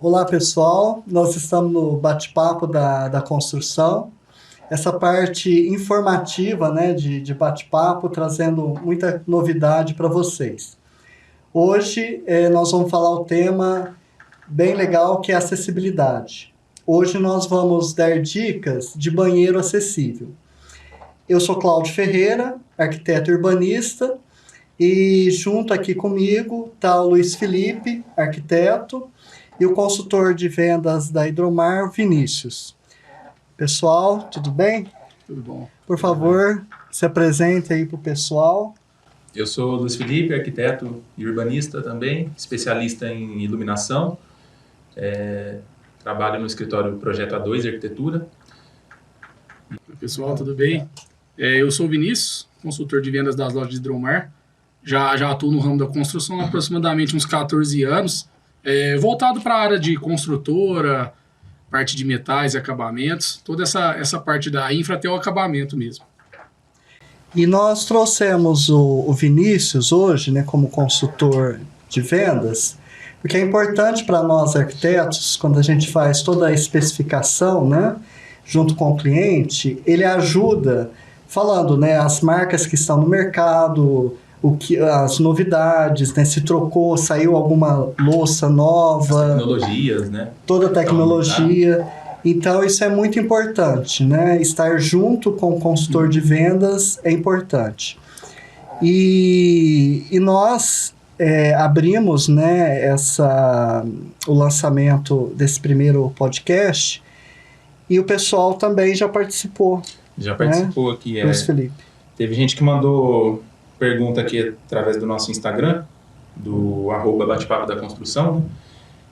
Olá pessoal, nós estamos no bate-papo da construção, essa parte informativa, né, de bate-papo, trazendo muita novidade para vocês. Hoje nós vamos falar o tema bem legal que é acessibilidade. Hoje nós vamos dar dicas de banheiro acessível. Eu sou Cláudio Ferreira, arquiteto urbanista, e junto aqui comigo está o Luiz Felipe, arquiteto, e o consultor de vendas da Hidromar, Vinícius. Pessoal, tudo bem? Tudo bom. Por favor, se apresente aí para o pessoal. Eu sou Luiz Felipe, arquiteto e urbanista também, especialista em iluminação. Trabalho no escritório Projeto A2 de Arquitetura. Pessoal, tudo bem? Eu sou o Vinícius, consultor de vendas das lojas de Hidromar. Já atuo no ramo da construção há aproximadamente uns 14 anos. Voltado para a área de construtora, parte de metais e acabamentos, toda essa parte da infra até o acabamento mesmo. E nós trouxemos o Vinícius hoje, né, como consultor de vendas, porque é importante para nós arquitetos, quando a gente faz toda a especificação, né, junto com o cliente, ele ajuda falando, né, as marcas que estão no mercado, as novidades, né? Se trocou, saiu alguma louça nova. As tecnologias, né? Toda a tecnologia. Então, isso é muito importante, né? Estar junto com o consultor de vendas é importante. E nós abrimos, né, o lançamento desse primeiro podcast e o pessoal também já participou. Já participou, né? Aqui. Luiz Felipe. Teve gente que mandou pergunta aqui através do nosso Instagram, do @bate-papo da construção, né?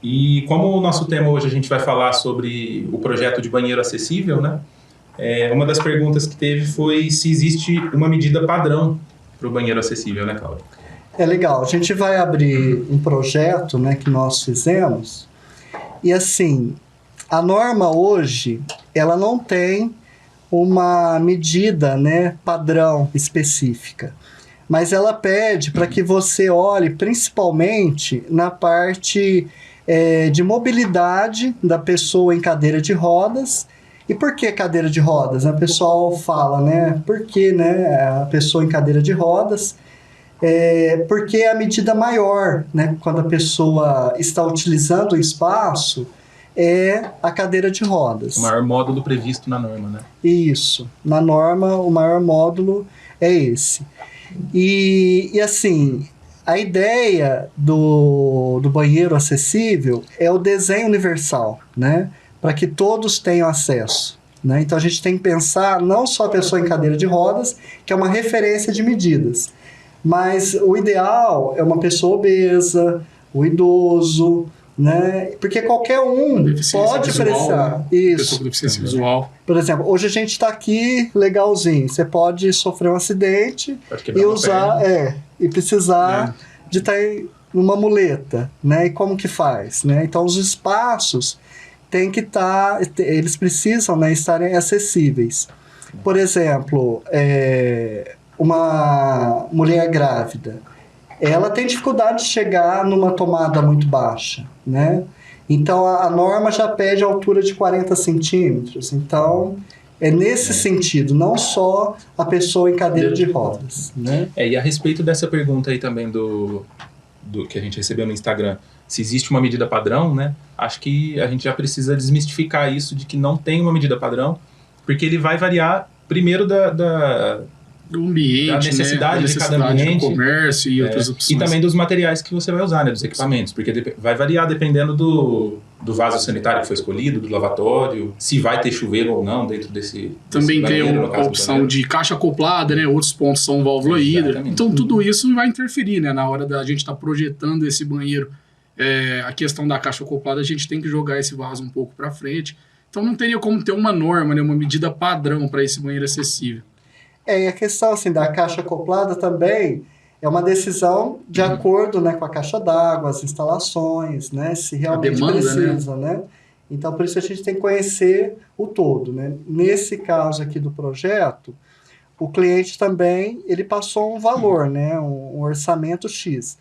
E como o nosso tema hoje a gente vai falar sobre o projeto de banheiro acessível, né? Uma das perguntas que teve foi se existe uma medida padrão para o banheiro acessível, né, Cláudio? É legal, a gente vai abrir um projeto, né, que nós fizemos, e assim, a norma hoje, ela não tem uma medida, né, padrão específica. Mas ela pede para que você olhe principalmente na parte de mobilidade da pessoa em cadeira de rodas. E por que cadeira de rodas? O pessoal fala, né? Por que, né, a pessoa em cadeira de rodas? Porque é a medida maior, né? Quando a pessoa está utilizando o espaço, é a cadeira de rodas. O maior módulo previsto na norma, né? Isso. Na norma, o maior módulo é esse. E assim, a ideia do banheiro acessível é o desenho universal, né? Para que todos tenham acesso, né? Então a gente tem que pensar não só a pessoa em cadeira de rodas, que é uma referência de medidas, mas o ideal é uma pessoa obesa, o idoso, né? Porque qualquer um pode precisar. Né? Isso. Pessoa com deficiência visual. Por exemplo, hoje a gente está aqui legalzinho. Você pode sofrer um acidente e usar, e precisar de estar numa muleta, né? E como que faz, né? Então os espaços têm que estar, eles precisam, né, estarem acessíveis. Por exemplo, uma mulher grávida, ela tem dificuldade de chegar numa tomada muito baixa, né? Então, a norma já pede a altura de 40 centímetros. Então, é nesse sentido, não só a pessoa em cadeira de rodas, né? E a respeito dessa pergunta aí também do que a gente recebeu no Instagram, se existe uma medida padrão, né? Acho que a gente já precisa desmistificar isso de que não tem uma medida padrão, porque ele vai variar primeiro do ambiente, da necessidade, né? De cada ambiente, do comércio e outras opções. E também dos materiais que você vai usar, né? Dos equipamentos, porque vai variar dependendo do vaso sanitário que foi escolhido, do lavatório, se vai ter chuveiro ou não dentro desse também banheiro, tem a opção de caixa acoplada, né? Outros pontos são válvula hidra. Então tudo isso vai interferir, né? Na hora da gente estar projetando esse banheiro. A questão da caixa acoplada, a gente tem que jogar esse vaso um pouco para frente. Então não teria como ter uma norma, né? Uma medida padrão para esse banheiro acessível. E a questão assim, da caixa acoplada também é uma decisão de acordo, né, com a caixa d'água, as instalações, né, se realmente demanda, precisa, né? Então, por isso a gente tem que conhecer o todo, né? Nesse caso aqui do projeto, o cliente também, ele passou um valor, né? Um orçamento X.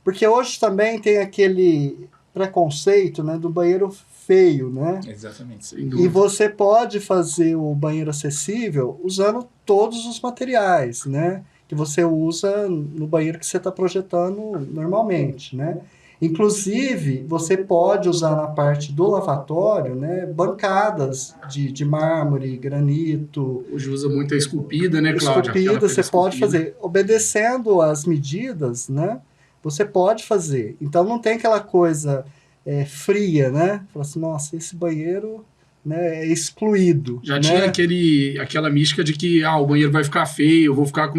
Porque hoje também tem aquele preconceito, né, do banheiro feio, né? Exatamente. E você pode fazer o banheiro acessível usando todos os materiais, né? Que você usa no banheiro que você está projetando normalmente, né? Inclusive, você pode usar na parte do lavatório, né, bancadas de mármore, granito. Hoje usa muito a esculpida, né, Cláudia? Esculpida, você pode fazer. Obedecendo as medidas, né, você pode fazer. Então, não tem aquela coisa fria, né? Fala assim, nossa, esse banheiro, né, é excluído. Já né? tinha aquela mística de que o banheiro vai ficar feio, eu vou ficar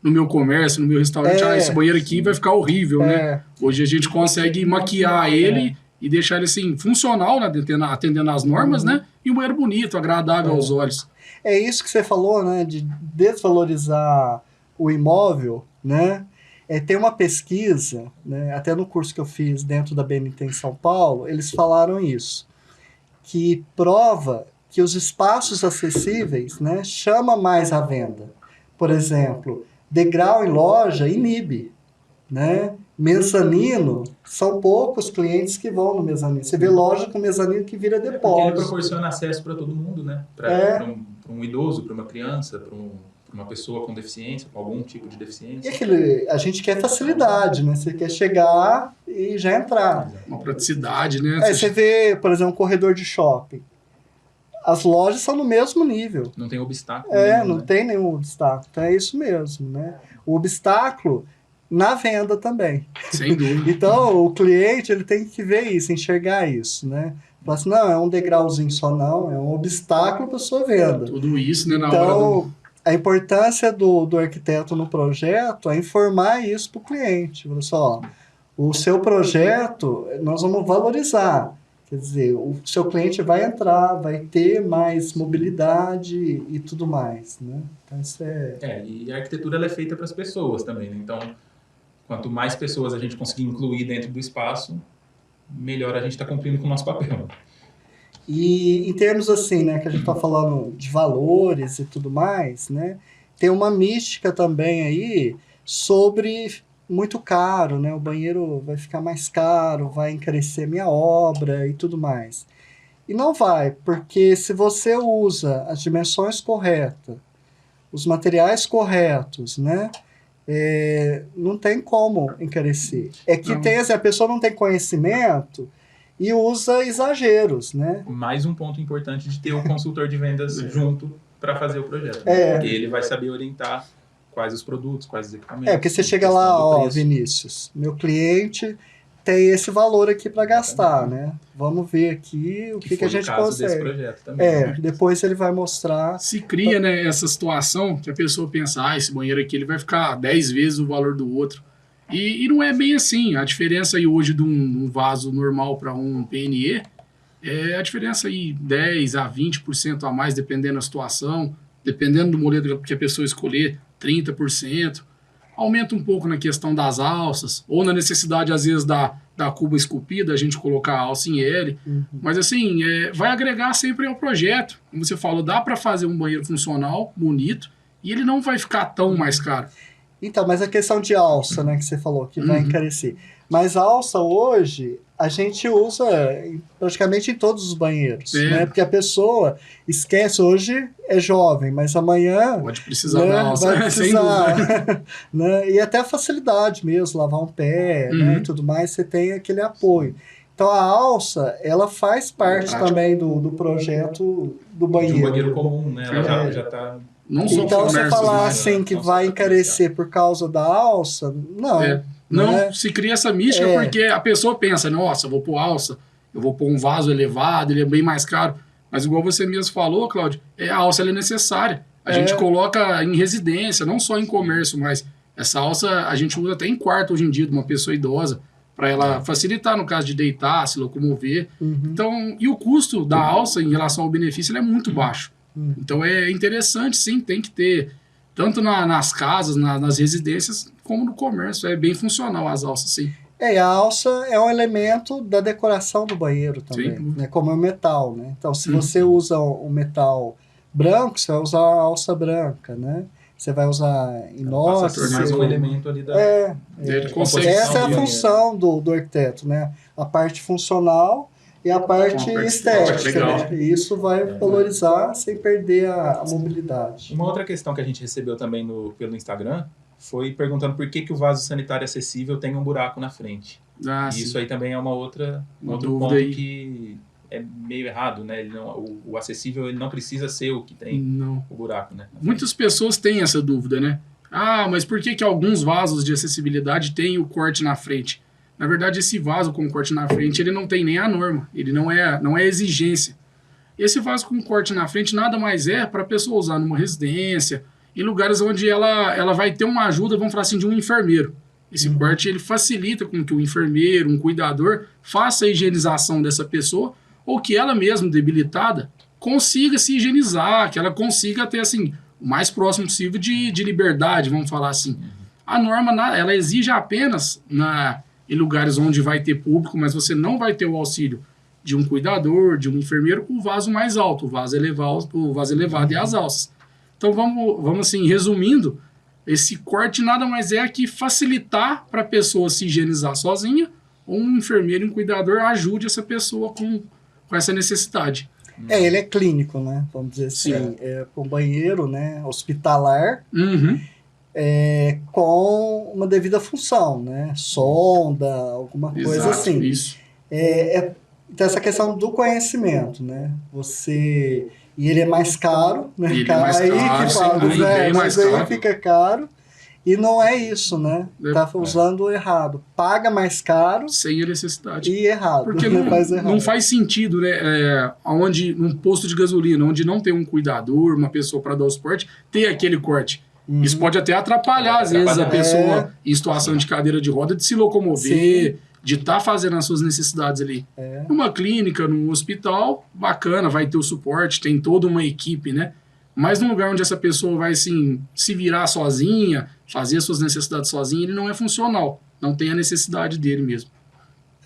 no meu comércio, no meu restaurante, esse banheiro aqui vai ficar horrível, né? Hoje a gente consegue maquiar ele e deixar ele assim, funcional, né? Atendendo às normas, né? E um banheiro bonito, agradável aos olhos. É isso que você falou, né? De desvalorizar o imóvel, né? Tem uma pesquisa, né? Até no curso que eu fiz dentro da BNT em São Paulo, eles falaram isso, que prova que os espaços acessíveis, né, chama mais a venda. Por exemplo, degrau em loja inibe, né? Mezanino, são poucos clientes que vão no mezanino. Você vê loja com mezanino que vira depósito. Porque ele proporciona acesso para todo mundo, né? Para um idoso, para uma criança, para uma pessoa com deficiência, com algum tipo de deficiência. E a gente quer facilidade, né? Você quer chegar e já entrar. Uma praticidade, né? Você vê, por exemplo, um corredor de shopping. As lojas são no mesmo nível. Não tem obstáculo nenhum, não tem nenhum obstáculo. Então é isso mesmo, né? O obstáculo na venda também. Sem dúvida. Então o cliente ele tem que ver isso, enxergar isso, né? Falar assim, não, é um degrauzinho só não, é um obstáculo para sua venda. Tudo isso, né? Então, a importância do arquiteto no projeto é informar isso para o cliente. Olha só, o seu projeto nós vamos valorizar. Quer dizer, o seu cliente vai entrar, vai ter mais mobilidade e tudo mais, né? Então, isso e a arquitetura ela é feita para as pessoas também, né? Então, quanto mais pessoas a gente conseguir incluir dentro do espaço, melhor a gente está cumprindo com o nosso papel. E em termos assim, né, que a gente está falando de valores e tudo mais, né? Tem uma mística também aí sobre muito caro, né? O banheiro vai ficar mais caro, vai encarecer minha obra e tudo mais. E não vai, porque se você usa as dimensões corretas, os materiais corretos, né? Não tem como encarecer. A pessoa não tem conhecimento e usa exageros, né? Mais um ponto importante de ter o consultor de vendas junto para fazer o projeto. Né? Porque ele vai saber orientar quais os produtos, quais os equipamentos. Porque você chega lá, Vinícius, meu cliente tem esse valor aqui para gastar, né? Vamos ver aqui o que a gente consegue. Desse projeto também, depois ele vai mostrar. Se cria, né, essa situação que a pessoa pensa, esse banheiro aqui ele vai ficar 10 vezes o valor do outro. E não é bem assim. A diferença aí hoje de um vaso normal para um PNE é a diferença aí 10 a 20% a mais, dependendo da situação, dependendo do modelo que a pessoa escolher, 30%. Aumenta um pouco na questão das alças, ou na necessidade, às vezes, da cuba esculpida, a gente colocar a alça em L. Mas, assim, vai agregar sempre ao projeto. Como você falou, dá para fazer um banheiro funcional, bonito, e ele não vai ficar tão mais caro. Então, mas a questão de alça, né, que você falou, que vai encarecer. Mas a alça hoje, a gente usa praticamente em todos os banheiros, né? Porque a pessoa esquece, hoje é jovem, mas amanhã... Pode precisar da alça, vai precisar, né? E até a facilidade mesmo, lavar um pé, né, e tudo mais, você tem aquele apoio. Então, a alça, ela faz parte também do projeto do banheiro. De um banheiro comum, né? Ela já está... Então, você falar assim que vai encarecer por causa da alça, não. Não, se cria essa mística porque a pessoa pensa, nossa, eu vou pôr alça, eu vou pôr um vaso elevado, ele é bem mais caro. Mas igual você mesmo falou, Cláudio, a alça ela é necessária. A gente coloca em residência, não só em comércio, mas essa alça a gente usa até em quarto hoje em dia de uma pessoa idosa, para ela facilitar no caso de deitar, se locomover. Então, e o custo da alça em relação ao benefício ele é muito baixo. Então é interessante, sim, tem que ter, tanto nas casas, nas residências, como no comércio. É bem funcional as alças, sim. E a alça é um elemento da decoração do banheiro também, Sim. né? Como é o metal, né? Então, se você usa o metal branco, você vai usar a alça branca, né? Você vai usar inox. Passa a ser mais um elemento ali da... Ele de consegue- Essa é a do banheiro. função do arquiteto, né? A parte funcional e a parte parte estética, legal. né? E isso vai valorizar sem perder a mobilidade. Uma outra questão que a gente recebeu também pelo Instagram foi perguntando por que o vaso sanitário acessível tem um buraco na frente. Ah, E sim. isso aí também é um Uma outro dúvida ponto aí. que é meio errado, né? Ele não, o acessível ele não precisa ser o que tem Não. o buraco, né? Muitas pessoas têm essa dúvida, né? Ah, mas por que alguns vasos de acessibilidade têm o corte na frente? Na verdade, esse vaso com corte na frente, ele não tem nem a norma. Ele não é exigência. Esse vaso com corte na frente nada mais é para a pessoa usar numa residência, em lugares onde ela vai ter uma ajuda, vamos falar assim, de um enfermeiro. Esse corte ele facilita com que o enfermeiro, um cuidador, faça a higienização dessa pessoa ou que ela mesma, debilitada, consiga se higienizar, que ela consiga ter assim, o mais próximo possível de liberdade, vamos falar assim. A norma, ela exige apenas em lugares onde vai ter público, mas você não vai ter o auxílio de um cuidador, de um enfermeiro, o vaso mais alto, o vaso elevado e as alças. Então vamos assim, resumindo, esse corte nada mais é que facilitar para a pessoa se higienizar sozinha, ou um enfermeiro e um cuidador ajude essa pessoa com essa necessidade. Ele é clínico, né? Vamos dizer assim, é um banheiro, né? Hospitalar, Uhum. com uma devida função, né? Sonda, alguma coisa Exato, assim. isso. Então, essa questão do conhecimento, né? E ele é mais caro, né? Ele é mais Aí caro, que sim, fala, bem mas mais aí caro. fica caro. E não é isso, né? Tá usando errado. Paga mais caro Sem a necessidade. e errado. Porque né? Faz errado. não faz sentido, né? Onde, num posto de gasolina, onde não tem um cuidador, uma pessoa para dar o suporte, ter aquele corte. Isso pode até atrapalhar, às vezes, a pessoa em situação de cadeira de roda de se locomover, de estar fazendo as suas necessidades ali. Numa clínica, num hospital, bacana, vai ter o suporte, tem toda uma equipe, né? Mas num lugar onde essa pessoa vai, assim, se virar sozinha, fazer as suas necessidades sozinha, ele não é funcional. Não tem a necessidade dele mesmo.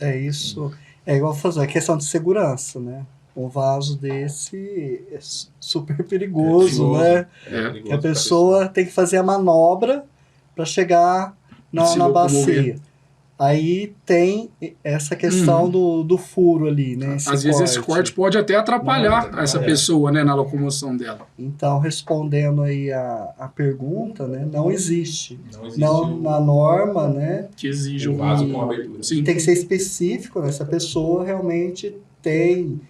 É isso. É igual fazer a questão de segurança, né? Um vaso desse é super perigoso, né? perigoso Que a pessoa tem que fazer a manobra para chegar Se na locomover. bacia. Aí tem essa questão do furo ali, né? Às vezes esse corte pode até atrapalhar essa pessoa, né, na locomoção dela. Então, respondendo aí a pergunta, né? Não existe. Não existe Não na norma, né? Que exige o um vaso com abertura. Sim. Tem que ser específico, né? Se a pessoa realmente tem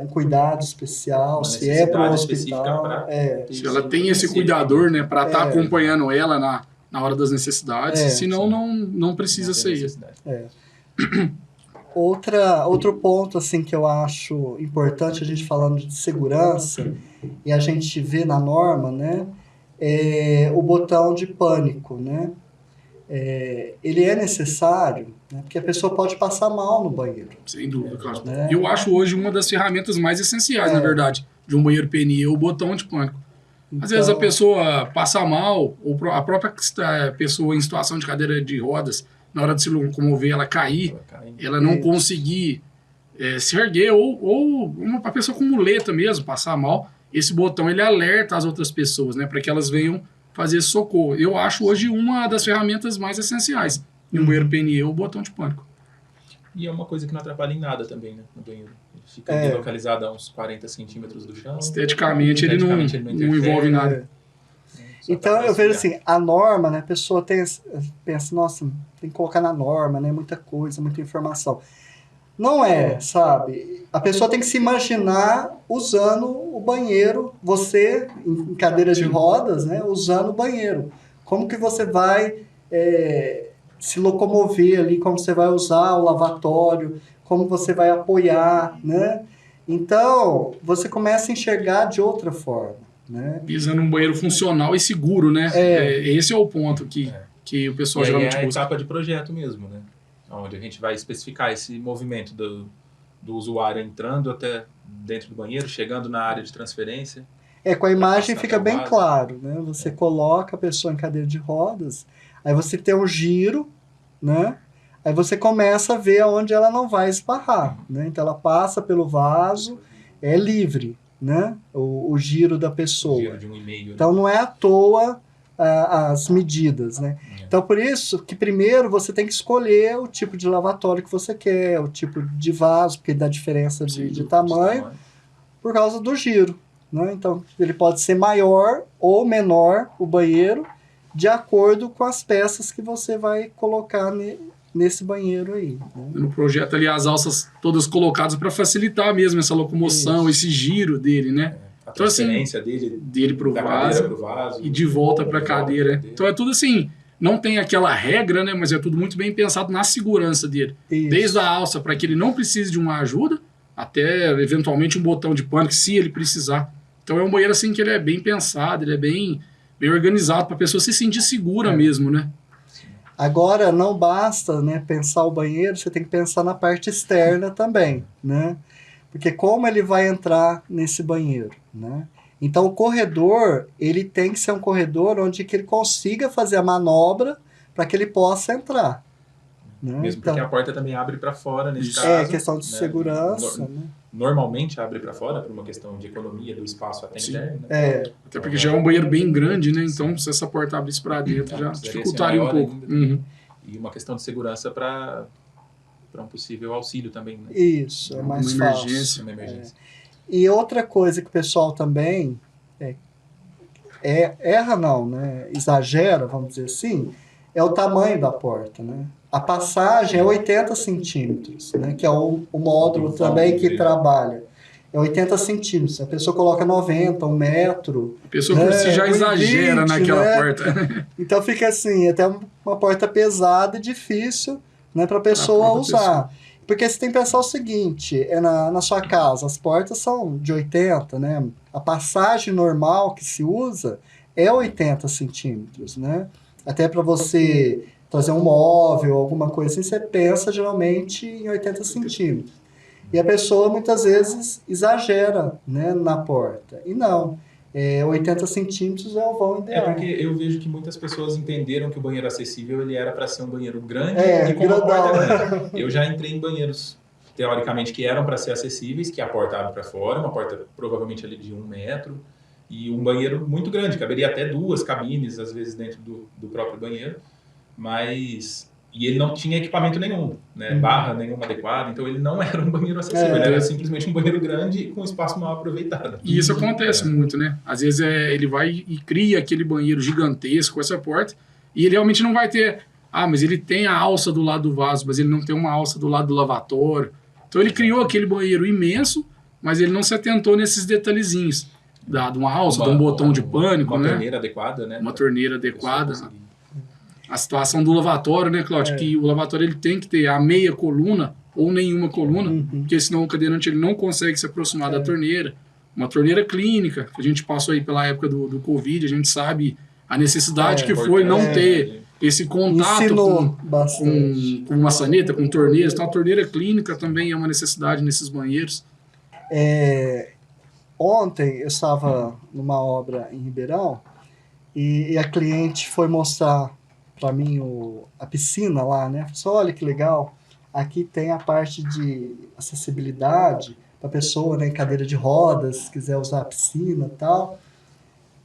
um cuidado especial, Uma se é para o necessidade específica hospital. pra- Se ela tem esse cuidador, né, para estar acompanhando ela na hora das necessidades, senão não precisa ser isso. Outro ponto assim que eu acho importante a gente falando de segurança e a gente vê na norma, né, é o botão de pânico, né? Ele é necessário, né, porque a pessoa pode passar mal no banheiro. Sem dúvida, claro. Né? Eu acho hoje uma das ferramentas mais essenciais, na verdade, de um banheiro PNE, é o botão de pânico. Às vezes a pessoa passa mal, ou a própria pessoa em situação de cadeira de rodas, na hora de se locomover, ela cair, ela não conseguir se erguer, ou uma pessoa com muleta mesmo, passar mal, esse botão ele alerta as outras pessoas, né, para que elas venham fazer esse socorro. Eu acho hoje uma das ferramentas mais essenciais em um banheiro PNE, o botão de pânico. E é uma coisa que não atrapalha em nada também, né, no banheiro. Ele fica bem localizado a uns 40 centímetros do chão. Esteticamente ele não envolve nada. Então eu vejo assim, a norma, né, a pessoa pensa, nossa, tem que colocar na norma, né, muita coisa, muita informação. Não sabe? A pessoa tem que se imaginar usando o banheiro, você em cadeira de rodas, né, usando o banheiro. Como que você vai se locomover ali, como você vai usar o lavatório, como você vai apoiar, né? Então, você começa a enxergar de outra forma, né? Pisando num banheiro funcional e seguro, né? Esse é o ponto que o pessoal e geralmente é a busca. etapa de projeto mesmo, né? Onde a gente vai especificar esse movimento do usuário entrando até dentro do banheiro, chegando na área de transferência. Com a imagem fica bem claro, né? Você coloca a pessoa em cadeira de rodas, aí você tem um giro, né? Aí você começa a ver aonde ela não vai esbarrar, né? Então ela passa pelo vaso, é livre, né? O giro da pessoa. O giro de 1,5. Então não é à toa as medidas, né? Então por isso que primeiro você tem que escolher o tipo de lavatório que você quer, o tipo de vaso, porque dá diferença de tamanho, por causa do giro, né? Então ele pode ser maior ou menor, o banheiro, de acordo com as peças que você vai colocar nesse banheiro aí. Né? No projeto ali, as alças todas colocadas para facilitar mesmo essa locomoção, esse giro dele, né? A transferência dele pro da vaso, cadeira pro vaso e de volta para a cadeira. Então é tudo assim, não tem aquela regra, né? Mas é tudo muito bem pensado na segurança dele. Isso. Desde a alça para que ele não precise de uma ajuda, até eventualmente um botão de pânico, se ele precisar. Então é um banheiro assim que ele é bem pensado, ele é bem organizado para a pessoa se sentir segura mesmo, né? Agora, não basta, né, pensar o banheiro, você tem que pensar na parte externa também, né? Porque como ele vai entrar nesse banheiro, né? Então, o corredor, ele tem que ser um corredor onde que ele consiga fazer a manobra para que ele possa entrar. Né? Mesmo então, porque a porta também abre para fora, nesse caso. É questão de né? segurança, né? Normalmente abre para fora, por uma questão de economia do espaço até interno. Né? Até porque já é um banheiro bem grande, né? Então, se essa porta abrisse para dentro, já dificultaria um pouco. E uma questão de segurança para um possível auxílio também. Né? Isso, é mais fácil. Uma emergência. E outra coisa que o pessoal também erra não, né? Exagera, vamos dizer assim, é o tamanho da porta, né? A passagem é 80 centímetros, né? Que é o módulo também que trabalha. É 80 centímetros. A pessoa coloca 90, 1 metro. A pessoa por si já exagera 20, naquela né? porta. Então fica assim, até uma porta pesada e difícil, né, para a pessoa usar. Porque você tem que pensar o seguinte, na sua casa, as portas são de 80, né? A passagem normal que se usa é 80 centímetros, né? Até para você trazer um móvel, alguma coisa assim, você pensa geralmente em 80 centímetros. E a pessoa muitas vezes exagera, né, na porta. E não, 80 centímetros é o vão ideal. É porque eu vejo que muitas pessoas entenderam que o banheiro acessível ele era para ser um banheiro grande É, e com uma grandão. porta grande. Eu já entrei em banheiros, teoricamente, que eram para ser acessíveis, que a porta abre para fora, uma porta provavelmente ali de 1 metro, e um banheiro muito grande, caberia até 2 cabines, às vezes, dentro do próprio banheiro, mas... E ele não tinha equipamento nenhum, né? Barra nenhuma adequada, então ele não era um banheiro acessível, ele era simplesmente um banheiro grande com espaço mal aproveitado. E isso acontece muito, né? Às vezes ele vai e cria aquele banheiro gigantesco com essa porta e ele realmente não vai ter... Ah, mas ele tem a alça do lado do vaso, mas ele não tem uma alça do lado do lavatório. Então ele criou aquele banheiro imenso, mas ele não se atentou nesses detalhezinhos. De uma alça, de um botão de pânico, uma né? Torneira adequada, né? Uma torneira adequada. A situação do lavatório, né, Cláudio? Que o lavatório ele tem que ter a meia coluna ou nenhuma coluna, porque senão o cadeirante ele não consegue se aproximar da torneira. Uma torneira clínica, que a gente passou aí pela época do Covid, a gente sabe a necessidade que foi não ter esse contato com maçaneta, com torneiras. Então a torneira clínica também é uma necessidade nesses banheiros. Ontem eu estava numa obra em Ribeirão e a cliente foi mostrar para mim a piscina lá, né? Falei, olha que legal, aqui tem a parte de acessibilidade para a pessoa, né, em cadeira de rodas, se quiser usar a piscina e tal.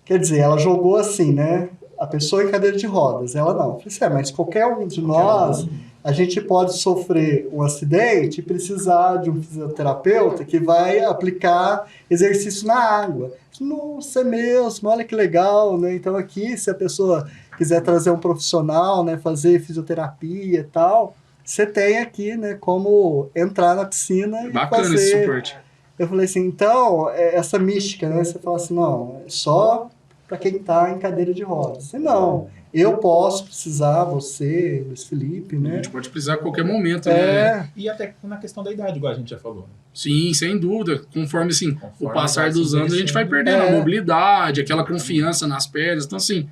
Quer dizer, ela jogou assim, né? A pessoa em cadeira de rodas, ela não. Eu falei, mas qualquer um de nós, a gente pode sofrer um acidente e precisar de um fisioterapeuta que vai aplicar exercício na água. Nossa, é mesmo, olha que legal, né? Então aqui, se a pessoa quiser trazer um profissional, né, fazer fisioterapia e tal, você tem aqui, né, como entrar na piscina e bacana fazer... esse suporte. Eu falei assim, então, essa mística, né, você fala assim, não, é só para quem está em cadeira de rodas. E não, eu posso precisar, você, Luiz Felipe, né? A gente pode precisar a qualquer momento, né? E até na questão da idade, igual a gente já falou. Né? Sim, sem dúvida. Conforme o passar dos anos, a gente vai perdendo a mobilidade, aquela confiança nas pernas. Então, assim,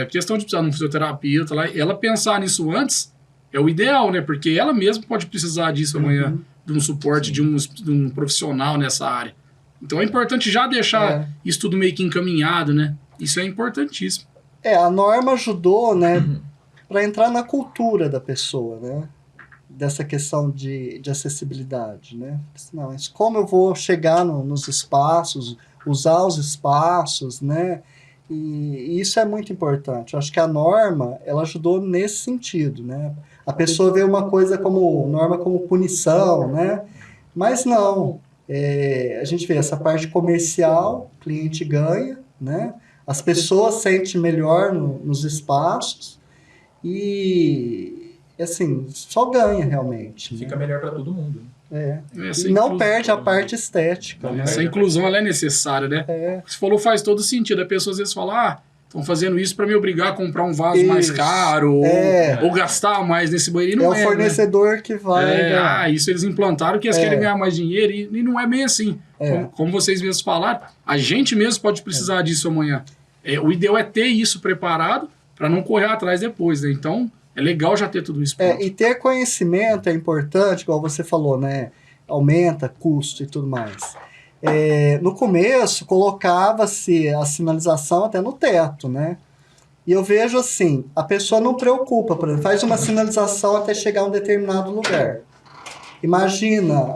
questão de precisar de um fisioterapeuta, ela pensar nisso antes é o ideal, né? Porque ela mesma pode precisar disso amanhã, de um suporte de um profissional nessa área. Então é importante já deixar isso tudo meio que encaminhado, né? Isso é importantíssimo. A norma ajudou, né? para entrar na cultura da pessoa, né? Dessa questão de acessibilidade, né? Não, mas como eu vou chegar nos espaços, usar os espaços, né? E isso é muito importante. Eu acho que a norma, ela ajudou nesse sentido, né? A pessoa vê uma coisa como norma como punição, né? Mas não. A gente vê essa parte comercial, o cliente ganha, né? As pessoas sentem melhor nos espaços e, assim, só ganha realmente. Fica melhor para todo mundo. E não perde a parte estética. Né? Essa inclusão ela é necessária, né? Você falou, faz todo sentido. A pessoa às vezes fala, estão fazendo isso para me obrigar a comprar um vaso mais caro ou gastar mais nesse banheiro. E não o fornecedor que vai. Isso eles implantaram que eles querem ganhar mais dinheiro e não é bem assim. Como vocês mesmos falaram, a gente mesmo pode precisar disso amanhã. O ideal é ter isso preparado para não correr atrás depois, né? Então, é legal já ter tudo isso pronto. E ter conhecimento é importante, igual você falou, né? Aumenta custo e tudo mais. No começo, colocava-se a sinalização até no teto, né? E eu vejo assim, a pessoa não preocupa, por exemplo, faz uma sinalização até chegar a um determinado lugar. Imagina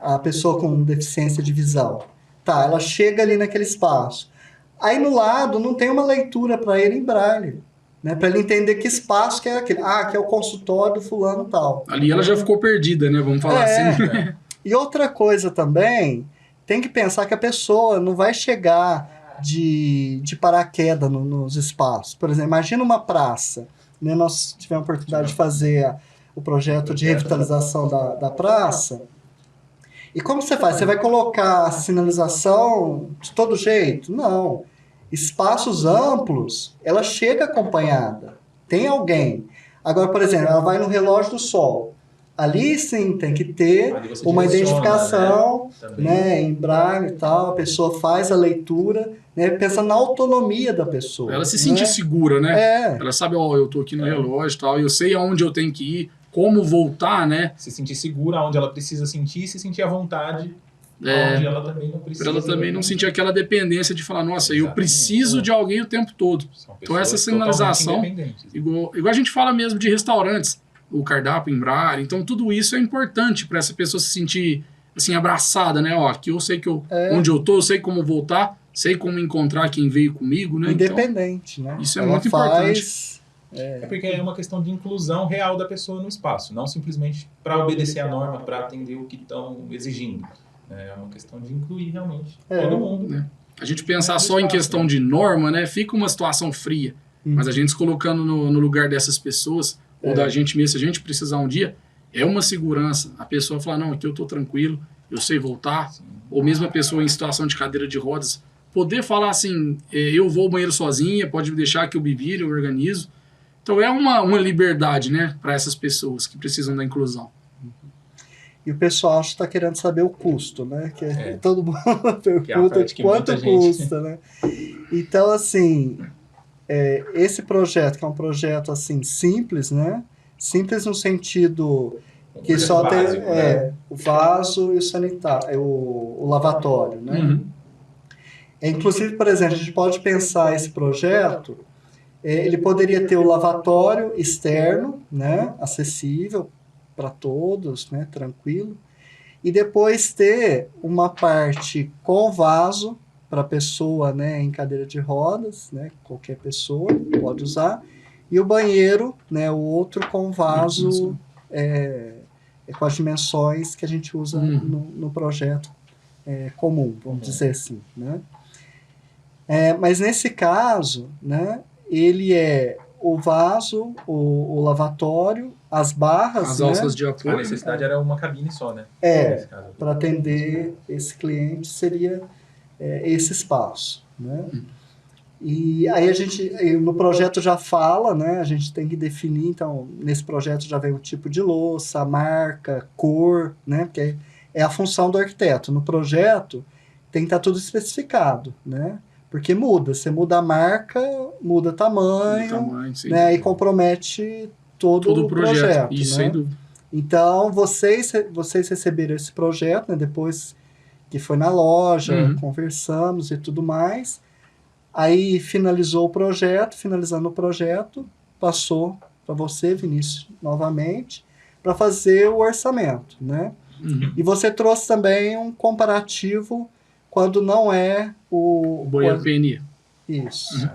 a pessoa com deficiência de visão. Tá, ela chega ali naquele espaço. Aí no lado não tem uma leitura para ele em braille, né? Para ele entender que espaço que é aquele. Que é o consultório do fulano tal. Ali ela já ficou perdida, né? Vamos falar assim. E outra coisa também, tem que pensar que a pessoa não vai chegar de paraquedas nos espaços. Por exemplo, imagina uma praça. Né? Nós tivemos a oportunidade de fazer o projeto de revitalização da praça. E como você faz? Você vai colocar a sinalização de todo jeito? Não. Espaços amplos, ela chega acompanhada. Tem alguém. Agora, por exemplo, ela vai no relógio do sol. Ali sim tem que ter uma identificação, né, em braille e tal. A pessoa faz a leitura, né, pensa na autonomia da pessoa. Ela se sentir segura, né? Ela sabe, eu tô aqui no relógio e tal, eu sei aonde eu tenho que ir, como voltar, né? Se sentir segura onde ela precisa sentir, se sentir à vontade onde ela também não precisa. Pra ela também não sentir aquela dependência de falar, nossa, eu preciso de alguém o tempo todo. Então essa sinalização, igual a gente fala mesmo de restaurantes, o cardápio em braille, então tudo isso é importante para essa pessoa se sentir assim, abraçada, né? Aqui eu sei que onde eu tô, eu sei como voltar, sei como encontrar quem veio comigo, né? Independente, então, né? Isso é muito importante. Porque é uma questão de inclusão real da pessoa no espaço, não simplesmente para obedecer a norma, para atender o que estão exigindo. É uma questão de incluir realmente todo mundo. A gente pensar só em questão de norma, né? Fica uma situação fria. Mas a gente se colocando no lugar dessas pessoas, ou da gente mesmo, se a gente precisar um dia, é uma segurança. A pessoa falar, não, aqui eu tô tranquilo, eu sei voltar. Sim. Ou mesmo a pessoa em situação de cadeira de rodas, poder falar assim, eu vou ao banheiro sozinha, pode me deixar que eu me vire, eu organizo. Então é uma liberdade, né, para essas pessoas que precisam da inclusão. E o pessoal acha que está querendo saber o custo, né? Todo mundo pergunta de quanto custa, né? Então, assim, esse projeto, que é um projeto assim, simples, né? Simples no sentido que só básico, tem o vaso e o sanitário, o lavatório, né? Inclusive, por exemplo, a gente pode pensar esse projeto, ele poderia ter o lavatório externo, né? Acessível para todos, né, tranquilo, e depois ter uma parte com vaso para pessoa, né, em cadeira de rodas, né, qualquer pessoa pode usar, e o banheiro, né, o outro com vaso com as dimensões que a gente usa no projeto comum, vamos dizer assim, né. Mas nesse caso, né, ele é o vaso, o lavatório, as barras, as alças de apoio. A necessidade era uma cabine só, né? Para atender esse cliente seria esse espaço, né? E aí a gente, no projeto já fala, né? A gente tem que definir, então, nesse projeto já vem o tipo de louça, a marca, cor, né? Porque é a função do arquiteto. No projeto tem que estar tudo especificado, né? Porque muda, você muda a marca, muda tamanho, né? E compromete todo o projeto. Isso, né? sem dúvida. Então, vocês receberam esse projeto, né? Depois que foi na loja, conversamos e tudo mais. Aí finalizou o projeto, finalizando o projeto, passou para você, Vinícius, novamente, para fazer o orçamento, né? E você trouxe também um comparativo quando não é o banheiro PNE. Isso.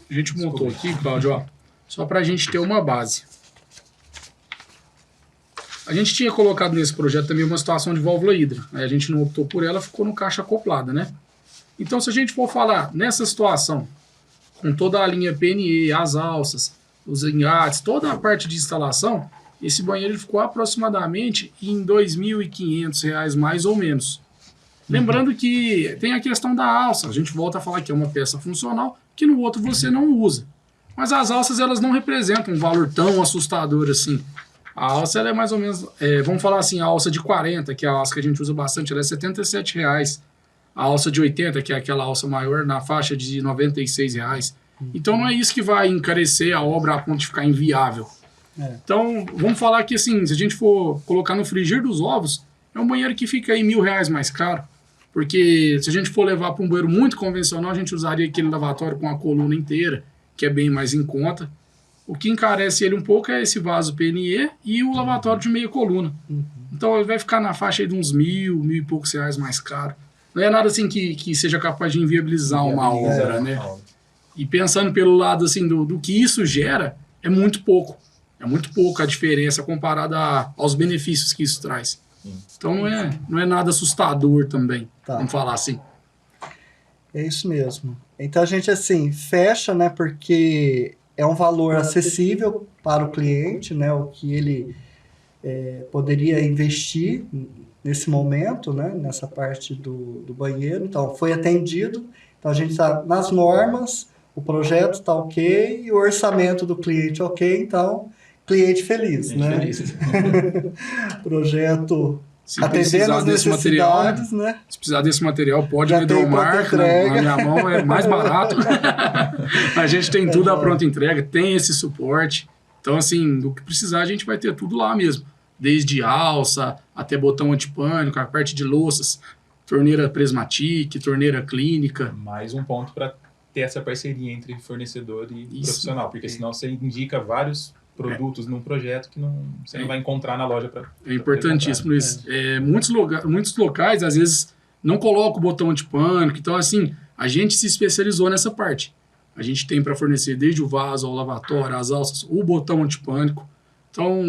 A gente montou aqui, Cláudio, ó, só para a gente ter uma base. A gente tinha colocado nesse projeto também uma situação de válvula hidra. Aí a gente não optou por ela, ficou no caixa acoplada, né? Então, se a gente for falar nessa situação, com toda a linha PNE, as alças, os engates, toda a parte de instalação, esse banheiro ele ficou aproximadamente em R$ 2.500 mais ou menos. Lembrando que tem a questão da alça. A gente volta a falar que é uma peça funcional, que no outro você não usa. Mas as alças elas não representam um valor tão assustador assim. A alça ela é mais ou menos, vamos falar assim, a alça de 40, que é a alça que a gente usa bastante, ela é R$ 77,00. A alça de 80, que é aquela alça maior, na faixa de R$ 96,00. Então não é isso que vai encarecer a obra a ponto de ficar inviável. Então vamos falar que assim, se a gente for colocar no frigir dos ovos, é um banheiro que fica aí R$ 1.000 mais caro. Porque se a gente for levar para um banheiro muito convencional, a gente usaria aquele lavatório com a coluna inteira, que é bem mais em conta. O que encarece ele um pouco é esse vaso PNE e o lavatório de meia coluna. Então ele vai ficar na faixa aí de uns R$ 1.000 e poucos mais caro. Não é nada assim que seja capaz de inviabilizar uma obra, né? E pensando pelo lado assim do que isso gera, é muito pouco. É muito pouco a diferença comparada aos benefícios que isso traz. Então não é nada assustador também, vamos falar assim. É isso mesmo. Então a gente assim fecha, né, porque é um valor acessível para o cliente, né, o que ele poderia investir nesse momento, né, nessa parte do banheiro. Então foi atendido, então a gente está nas normas, o projeto está ok e o orçamento do cliente ok, então cliente feliz, né? Feliz. Projeto atendendo as necessidades, né? Se precisar desse material, pode vir do Omar, na minha mão é mais barato. A gente tem tudo à pronta entrega, tem esse suporte. Então, assim, do que precisar, a gente vai ter tudo lá mesmo. Desde alça, até botão antipânico, a parte de louças, torneira Prismatic, torneira clínica. Mais um ponto para ter essa parceria entre fornecedor e profissional, porque senão você indica vários produtos num projeto que você não vai encontrar na loja para. É importantíssimo isso. Muitos locais, às vezes, não colocam o botão antipânico. Então, assim, a gente se especializou nessa parte. A gente tem para fornecer desde o vaso ao lavatório, as alças, o botão antipânico. Então,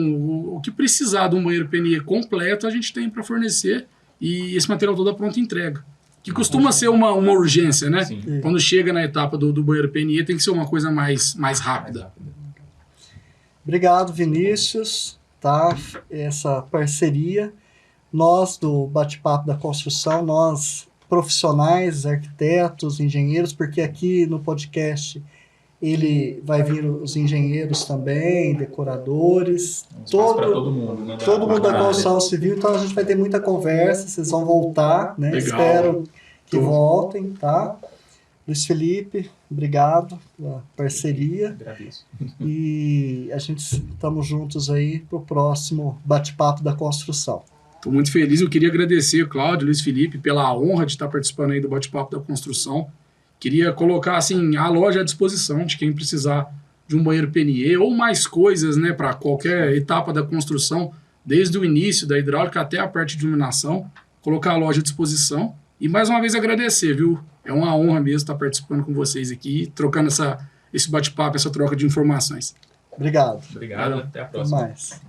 o que precisar de um banheiro PNE completo, a gente tem para fornecer. E esse material todo é pronta entrega. Que costuma ser uma urgência, né? Sim. Quando chega na etapa do banheiro PNE, tem que ser uma coisa mais rápida. Obrigado, Vinícius, tá? Essa parceria. Nós, do Bate-Papo da Construção, nós profissionais, arquitetos, engenheiros, porque aqui no podcast ele vai vir os engenheiros também, decoradores, todo mundo, né? Todo mundo da construção civil, então a gente vai ter muita conversa, vocês vão voltar, né? Legal. Espero que voltem, tá? Luiz Felipe, obrigado pela parceria. Agradeço. E a gente estamos juntos aí para o próximo Bate-Papo da Construção. Estou muito feliz, eu queria agradecer, Cláudio, Luiz Felipe, pela honra de estar participando aí do Bate-Papo da Construção. Queria colocar assim, a loja à disposição de quem precisar de um banheiro PNE ou mais coisas, né, para qualquer etapa da construção, desde o início da hidráulica até a parte de iluminação, colocar a loja à disposição. E mais uma vez agradecer, viu? É uma honra mesmo estar participando com vocês aqui, trocando esse bate-papo, essa troca de informações. Obrigado. Obrigado, até a próxima. Até mais.